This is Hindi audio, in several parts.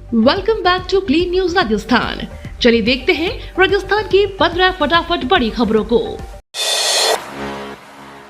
Welcome back to clean news Rajasthan. चलिए देखते हैं राजस्थान की 15 फटाफट बड़ी खबरों को।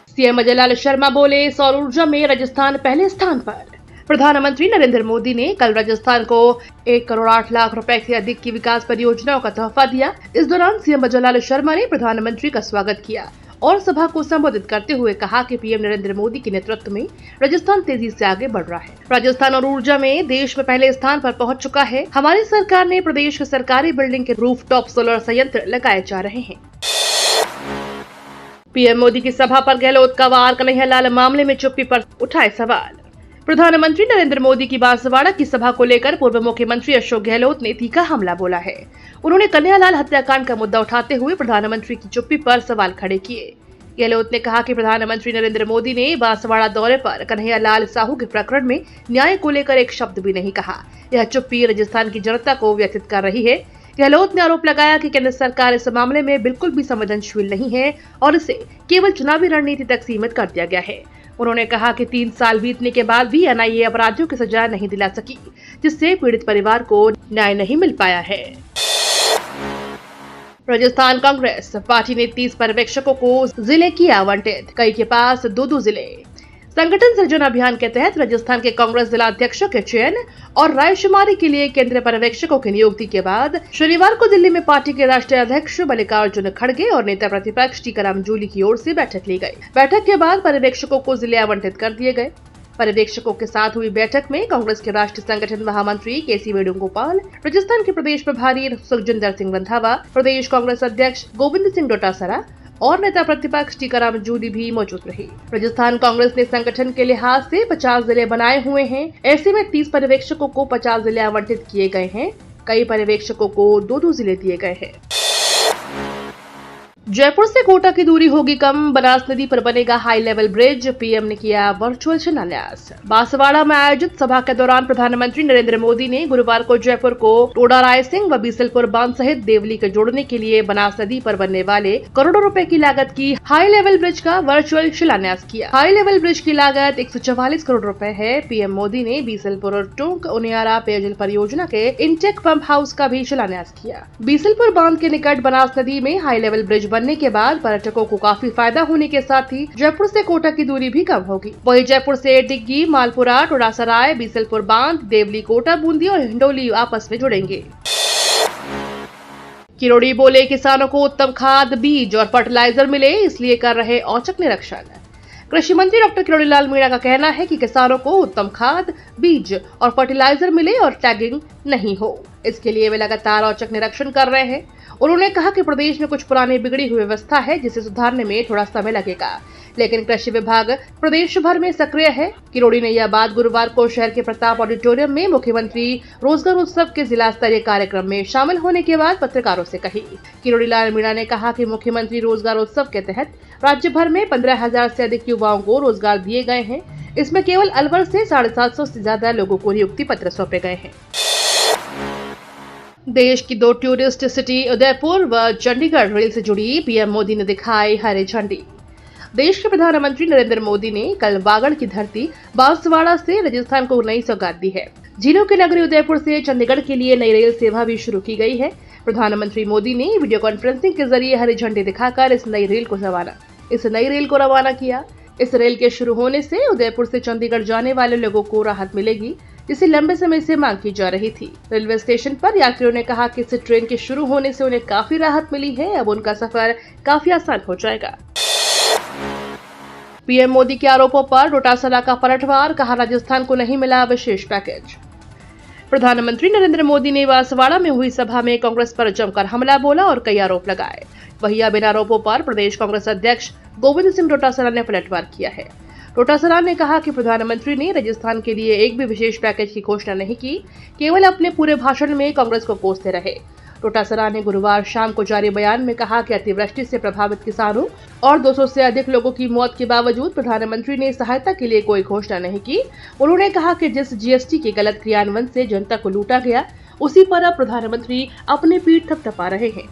सीएम अजय लाल शर्मा बोले, सौर ऊर्जा में राजस्थान पहले स्थान पर। प्रधानमंत्री नरेंद्र मोदी ने कल राजस्थान को 1 करोड़ 8 लाख रुपए से अधिक की विकास परियोजनाओं का तोहफा दिया। इस दौरान सीएम अजय लाल शर्मा ने प्रधानमंत्री का स्वागत किया और सभा को संबोधित करते हुए कहा कि पीएम नरेंद्र मोदी के नेतृत्व में राजस्थान तेजी से आगे बढ़ रहा है। राजस्थान और ऊर्जा में देश में पहले स्थान पर पहुंच चुका है। हमारी सरकार ने प्रदेश के सरकारी बिल्डिंग के रूफटॉप सोलर संयंत्र लगाए जा रहे हैं। पीएम मोदी की सभा पर गहलोत का वार, कन्हैयालाल मामले में चुप्पी पर उठाए सवाल। प्रधानमंत्री नरेंद्र मोदी की बांसवाड़ा की सभा को लेकर पूर्व मुख्यमंत्री अशोक गहलोत ने तीखा हमला बोला है। उन्होंने कन्हैयालाल हत्याकांड का मुद्दा उठाते हुए प्रधानमंत्री की चुप्पी पर सवाल खड़े किए। गहलोत ने कहा कि प्रधानमंत्री नरेंद्र मोदी ने बांसवाड़ा दौरे पर कन्हैयालाल साहू के प्रकरण में न्याय को लेकर एक शब्द भी नहीं कहा। यह चुप्पी राजस्थान की जनता को व्यथित कर रही है। गहलोत ने आरोप लगाया कि केंद्र सरकार इस मामले में बिल्कुल भी संवेदनशील नहीं है और इसे केवल चुनावी रणनीति तक सीमित कर दिया गया है। उन्होंने कहा कि 3 साल बीतने के बाद भी एनआईए अपराधियों की सजा नहीं दिला सकी, जिससे पीड़ित परिवार को न्याय नहीं मिल पाया है। राजस्थान कांग्रेस पार्टी ने 30 पर्यवेक्षकों को जिले किया आवंटित, कई के पास 2-2 जिले। संगठन सृजन अभियान के तहत राजस्थान के कांग्रेस जिला अध्यक्षों के चयन और रायशुमारी के लिए केंद्रीय पर्यवेक्षकों की नियुक्ति के बाद शनिवार को दिल्ली में पार्टी के राष्ट्रीय अध्यक्ष मल्लिकार्जुन खड़गे और नेता प्रतिपक्ष टीकाराम जूली की ओर से बैठक ली गई। बैठक के बाद पर्यवेक्षकों को जिले आवंटित कर दिए गए। पर्यवेक्षकों के साथ हुई बैठक में कांग्रेस के राष्ट्रीय संगठन महामंत्री केसी वेणुगोपाल, राजस्थान के प्रदेश प्रभारी सुखजिंदर सिंह रंधावा, प्रदेश कांग्रेस अध्यक्ष गोविंद सिंह डोटासरा और नेता प्रतिपक्ष टीकाराम जूली भी मौजूद रहे। राजस्थान कांग्रेस ने संगठन के लिहाज से 50 जिले बनाए हुए हैं। ऐसे में 30 पर्यवेक्षकों को 50 जिले आवंटित किए गए हैं। कई पर्यवेक्षकों को 2-2 जिले दिए गए हैं। जयपुर से कोटा की दूरी होगी कम, बनास नदी पर बनेगा हाई लेवल ब्रिज, पीएम ने किया वर्चुअल शिलान्यास। बांसवाड़ा में आयोजित सभा के दौरान प्रधानमंत्री नरेंद्र मोदी ने गुरुवार को जयपुर को टोडा रायसिंह व बीसलपुर बांध सहित देवली के जोड़ने के लिए बनास नदी पर बनने वाले करोड़ों रुपए की लागत की हाई लेवल ब्रिज का वर्चुअल शिलान्यास किया। हाई लेवल ब्रिज की लागत 144 करोड़ रुपए है। पीएम मोदी ने बीसलपुर और टोंक उनियारा पेयजल परियोजना के इंटेक पंप हाउस का भी शिलान्यास किया। बीसलपुर बांध के निकट बनास नदी में हाई लेवल ब्रिज बनने के बाद पर्यटकों को काफी फायदा होने के साथ ही जयपुर से कोटा की दूरी भी कम होगी। वहीं जयपुर से डिग्गी, मालपुरा, टोडासराय, बीसलपुर बांध, देवली, कोटा, बूंदी और हिंडोली आपस में जुड़ेंगे। किरोड़ी बोले, किसानों को उत्तम खाद, बीज और फर्टिलाइजर मिले, इसलिए कर रहे औचक निरीक्षण। कृषि मंत्री डॉक्टर किरोड़ी लाल मीणा का कहना है कि किसानों को उत्तम खाद, बीज और फर्टिलाइजर मिले और टैगिंग नहीं हो, इसके लिए वे लगातार औचक निरीक्षण कर रहे हैं। उन्होंने कहा कि प्रदेश में कुछ पुरानी बिगड़ी हुई व्यवस्था है, जिसे सुधारने में थोड़ा समय लगेगा, लेकिन कृषि विभाग प्रदेश भर में सक्रिय है। किरोड़ी ने यह बात गुरुवार को शहर के प्रताप ऑडिटोरियम में मुख्यमंत्री रोजगार उत्सव के जिला स्तरीय कार्यक्रम में शामिल होने के बाद पत्रकारों से कही। किरोड़ी लाल मीणा ने कहा कि मुख्यमंत्री रोजगार उत्सव के तहत राज्य भर में 15,000 से अधिक युवाओं को रोजगार दिए गए हैं। इसमें केवल अलवर से 750 से ज्यादा लोगों को नियुक्ति पत्र सौंपे गए हैं। देश की 2 टूरिस्ट सिटी उदयपुर व चंडीगढ़ रेल से जुड़ी, पीएम मोदी ने दिखाई हरी झंडी। देश के प्रधानमंत्री नरेंद्र मोदी ने कल वागड़ की धरती बांसवाड़ा से राजस्थान को नई सौगात दी है। झीलों की नगरी उदयपुर से चंडीगढ़ के लिए नई रेल सेवा भी शुरू की गई है। प्रधानमंत्री मोदी ने वीडियो कॉन्फ्रेंसिंग के जरिए हरी झंडी दिखाकर इस नई रेल को रवाना किया। इस रेल के शुरू होने से उदयपुर से चंडीगढ़ जाने वाले लोगों को राहत मिलेगी, जिसे लंबे समय से मांग की जा रही थी। रेलवे स्टेशन पर यात्रियों ने कहा कि इस ट्रेन के शुरू होने से उन्हें काफी राहत मिली है। अब उनका सफर काफी आसान हो जाएगा। पीएम मोदी के आरोपों पर डोटासरा का पलटवार, कहा राजस्थान को नहीं मिला विशेष पैकेज। प्रधानमंत्री नरेंद्र मोदी ने बांसवाड़ा में हुई सभा में कांग्रेस पर जमकर हमला बोला और कई आरोप लगाए। वहीं अब इन आरोपों पर प्रदेश कांग्रेस अध्यक्ष गोविंद सिंह डोटासरा ने पलटवार किया है। डोटासरा ने कहा कि प्रधानमंत्री ने राजस्थान के लिए एक भी विशेष पैकेज की घोषणा नहीं की, केवल अपने पूरे भाषण में कांग्रेस को कोसते रहे। डोटासरा ने गुरुवार शाम को जारी बयान में कहा कि अतिवृष्टि से प्रभावित किसानों और 200 से अधिक लोगों की मौत के बावजूद प्रधानमंत्री ने सहायता के लिए कोई घोषणा नहीं की। उन्होंने कहा कि जिस जीएसटी के गलत क्रियान्वयन से जनता को लूटा गया, उसी पर अब प्रधानमंत्री अपनी पीठ थपथपा रहे हैं।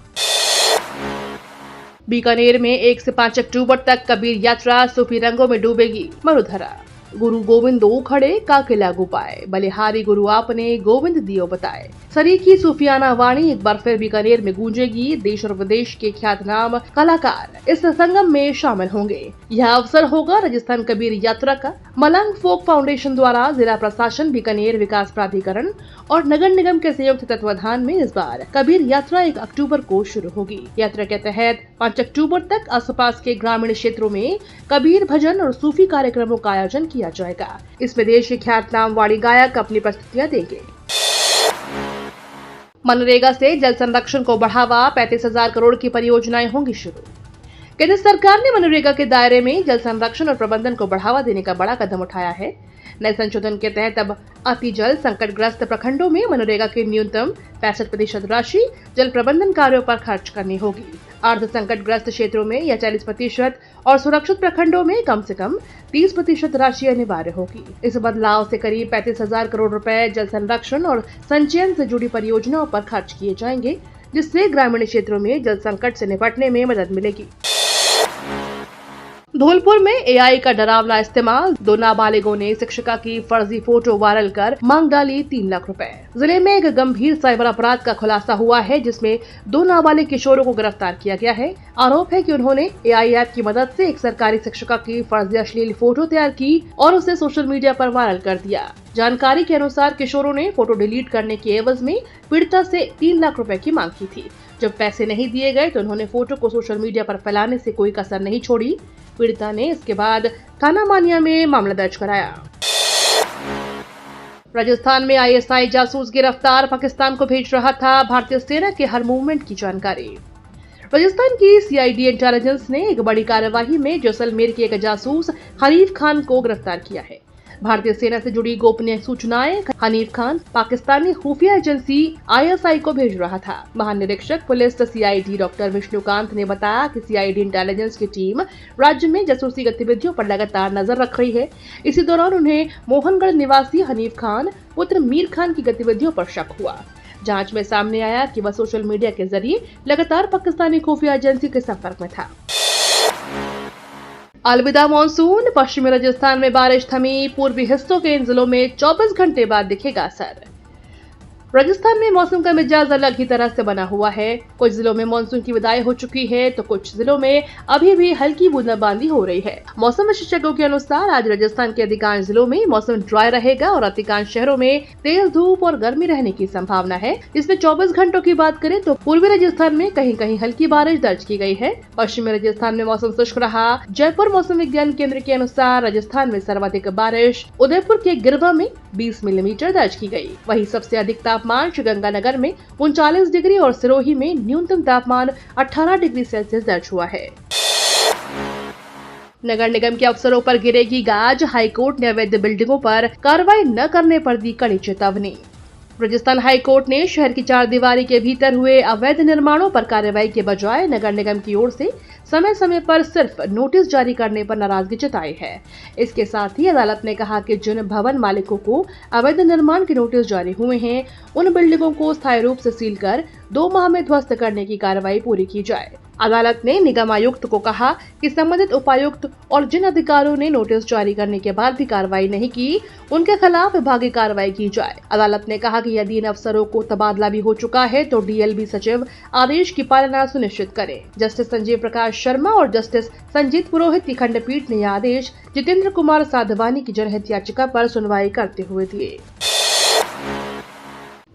बीकानेर में 1 से 5 अक्टूबर तक कबीर यात्रा सूफी रंगों में डूबेगी, मरुधरा। गुरु गोविंदो खड़े काके लागू पाए, बलिहारी गुरु आपने गोविंद दियो बताए। सरीखी सूफियाना वाणी एक बार फिर बीकानेर में गूंजेगी। देश और विदेश के ख्यातनाम कलाकार इस संगम में शामिल होंगे। यह अवसर होगा राजस्थान कबीर यात्रा का। मलंग फोक फाउंडेशन द्वारा जिला प्रशासन, बीकानेर विकास प्राधिकरण और नगर निगम के संयुक्त तत्वाधान में इस बार कबीर यात्रा 1 अक्टूबर को शुरू होगी। यात्रा के तहत 5 अक्टूबर तक आसपास के ग्रामीण क्षेत्रों में कबीर भजन और सूफी कार्यक्रमों का आयोजन किया जाएगा। इसमें देश के ख्यातनाम वाणी गायक अपनी प्रस्तुतियां देंगे। मनरेगा से जल संरक्षण को बढ़ावा, 35,000 करोड़ की परियोजनाएं होंगी शुरू। केंद्र सरकार ने मनरेगा के दायरे में जल संरक्षण और प्रबंधन को बढ़ावा देने का बड़ा कदम उठाया है। नए संशोधन के तहत अब अति जल संकटग्रस्त प्रखंडों में मनरेगा की न्यूनतम 65% राशि जल प्रबंधन कार्यों पर खर्च करनी होगी। अर्ध संकटग्रस्त क्षेत्रों में यह 40% और सुरक्षित प्रखंडों में कम से कम 30% राशि अनिवार्य होगी। इस बदलाव से करीब 35,000 करोड़ रुपए जल संरक्षण और संचयन से जुड़ी परियोजनाओं पर खर्च किए जाएंगे, जिससे ग्रामीण क्षेत्रों में जल संकट से निपटने में मदद मिलेगी। धौलपुर में एआई का डरावना इस्तेमाल, 2 नाबालिगों ने शिक्षिका की फर्जी फोटो वायरल कर मांग डाली 3 लाख रुपए। जिले में एक गंभीर साइबर अपराध का खुलासा हुआ है, जिसमें 2 नाबालिग किशोरों को गिरफ्तार किया गया है। आरोप है कि उन्होंने एआई ऐप की मदद से एक सरकारी शिक्षिका की फर्जी अश्लील फोटो तैयार की और उसे सोशल मीडिया पर वायरल कर दिया। जानकारी के अनुसार किशोरों ने फोटो डिलीट करने के एवज में पीड़िता से 3 लाख रुपए की मांग की थी। जब पैसे नहीं दिए गए तो उन्होंने फोटो को सोशल मीडिया पर फैलाने से कोई कसर नहीं छोड़ी। पीड़िता ने इसके बाद थाना मानिया में मामला दर्ज कराया। राजस्थान में आईएसआई जासूस गिरफ्तार, पाकिस्तान को भेज रहा था। भारतीय सेना के हर मूवमेंट की जानकारी। राजस्थान की सीआईडी इंटेलिजेंस ने एक बड़ी कार्यवाही में जैसलमेर के एक जासूस हनीफ खान को गिरफ्तार किया है। भारतीय सेना से जुड़ी गोपनीय सूचनाएं हनीफ खान पाकिस्तानी खुफिया एजेंसी आईएसआई को भेज रहा था। महानिरीक्षक पुलिस सीआईडी डॉक्टर विष्णुकांत ने बताया कि सीआईडी इंटेलिजेंस की टीम राज्य में जासूसी गतिविधियों पर लगातार नजर रख रही है। इसी दौरान उन्हें मोहनगढ़ निवासी हनीफ खान पुत्र मीर खान की गतिविधियों पर शक हुआ। जांच में सामने आया कि वह सोशल मीडिया के जरिए लगातार पाकिस्तानी खुफिया एजेंसी के संपर्क में था। अलविदा मॉनसून, पश्चिमी राजस्थान में बारिश थमी। पूर्वी हिस्सों के इन जिलों में 24 घंटे बाद दिखेगा असर। राजस्थान में मौसम का मिजाज अलग ही तरह से बना हुआ है। कुछ जिलों में मानसून की विदाई हो चुकी है तो कुछ जिलों में अभी भी हल्की बूंदाबांदी हो रही है। मौसम विशेषज्ञों के अनुसार आज राजस्थान के अधिकांश जिलों में मौसम ड्राई रहेगा और अधिकांश शहरों में तेज धूप और गर्मी रहने की संभावना है। इसमें 24 घंटों की बात करें तो पूर्वी राजस्थान में कहीं कहीं हल्की बारिश दर्ज की गई है। पश्चिमी राजस्थान में मौसम शुष्क रहा। जयपुर मौसम विज्ञान केंद्र के अनुसार राजस्थान में सर्वाधिक बारिश उदयपुर के गिरवा में 20 मिलीमीटर दर्ज की गई। वहीं सबसे अधिक तापमान श्रीगंगानगर में 39 डिग्री और सिरोही में न्यूनतम तापमान 18 डिग्री सेल्सियस दर्ज हुआ है। नगर निगम के अफसरों पर गिरेगी गाज, हाईकोर्ट ने अवैध बिल्डिंगों पर कार्रवाई न करने पर दी कड़ी चेतावनी। राजस्थान हाईकोर्ट ने शहर की 4 दीवारी के भीतर हुए अवैध निर्माणों पर कार्रवाई के बजाय नगर निगम की ओर से समय समय पर सिर्फ नोटिस जारी करने पर नाराजगी जताई है। इसके साथ ही अदालत ने कहा कि जिन भवन मालिकों को अवैध निर्माण के नोटिस जारी हुए हैं उन बिल्डिंगों को स्थायी रूप से सील कर 2 माह में ध्वस्त करने की कार्रवाई पूरी की जाए। अदालत ने निगम आयुक्त को कहा कि संबंधित उपायुक्त और जिन अधिकारियों ने नोटिस जारी करने के बाद भी कार्रवाई नहीं की उनके खिलाफ विभागीय कार्रवाई की जाए। अदालत ने कहा कि यदि इन अफसरों को तबादला भी हो चुका है तो डीएलबी सचिव आदेश की पालना सुनिश्चित करे। जस्टिस संजीव प्रकाश शर्मा और जस्टिस संजीत पुरोहित की खंडपीठ ने यह आदेश जितेंद्र कुमार साधवानी की जनहित याचिका पर सुनवाई करते हुए दिए।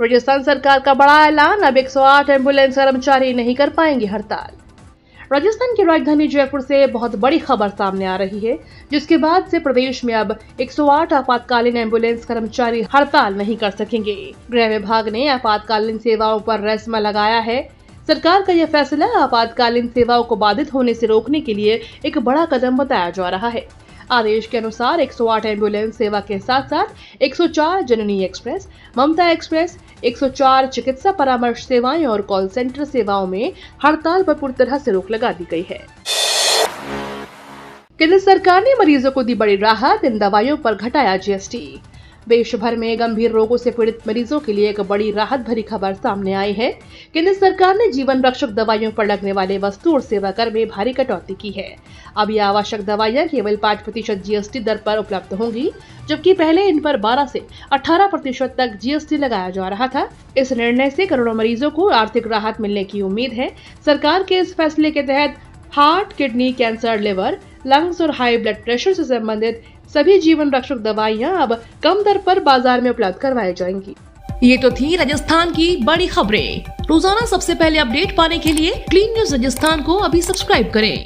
राजस्थान सरकार का बड़ा ऐलान, अब 108 एम्बुलेंस कर्मचारी नहीं कर पाएंगे हड़ताल। राजस्थान की राजधानी जयपुर से बहुत बड़ी खबर सामने आ रही है, जिसके बाद से प्रदेश में अब 108 आपातकालीन एम्बुलेंस कर्मचारी हड़ताल नहीं कर सकेंगे। गृह विभाग ने आपातकालीन सेवाओं पर रेस्मा लगाया है। सरकार का यह फैसला आपातकालीन सेवाओं को बाधित होने से रोकने के लिए एक बड़ा कदम बताया जा रहा है। आदेश के अनुसार 108 एम्बुलेंस सेवा के साथ साथ 104 जननी एक्सप्रेस, ममता एक्सप्रेस, 104 चिकित्सा परामर्श सेवाएं और कॉल सेंटर सेवाओं में हड़ताल पर पूरी तरह से रोक लगा दी गई है। केंद्र सरकार ने मरीजों को दी बड़ी राहत, इन दवाइयों पर घटाया जीएसटी। देश भर में गंभीर रोगों से पीड़ित मरीजों के लिए एक बड़ी राहत भरी खबर सामने आई है। केंद्र सरकार ने जीवन रक्षक दवाइयों पर लगने वाले वस्तु और सेवा कर में भारी कटौती की है। अब ये आवश्यक दवाइयां केवल 5% GST दर पर उपलब्ध होंगी, जबकि पहले इन पर 12 से 18% तक GST लगाया जा रहा था। इस निर्णय से करोड़ों मरीजों को आर्थिक राहत मिलने की उम्मीद है। सरकार के इस फैसले के तहत heart, kidney, cancer, liver, lungs और हाई ब्लड प्रेशर से संबंधित सभी जीवन रक्षक दवाइयां अब कम दर पर बाजार में उपलब्ध करवाई जाएंगी। ये तो थी राजस्थान की बड़ी खबरें। रोजाना सबसे पहले अपडेट पाने के लिए क्लीन न्यूज राजस्थान को अभी सब्सक्राइब करें।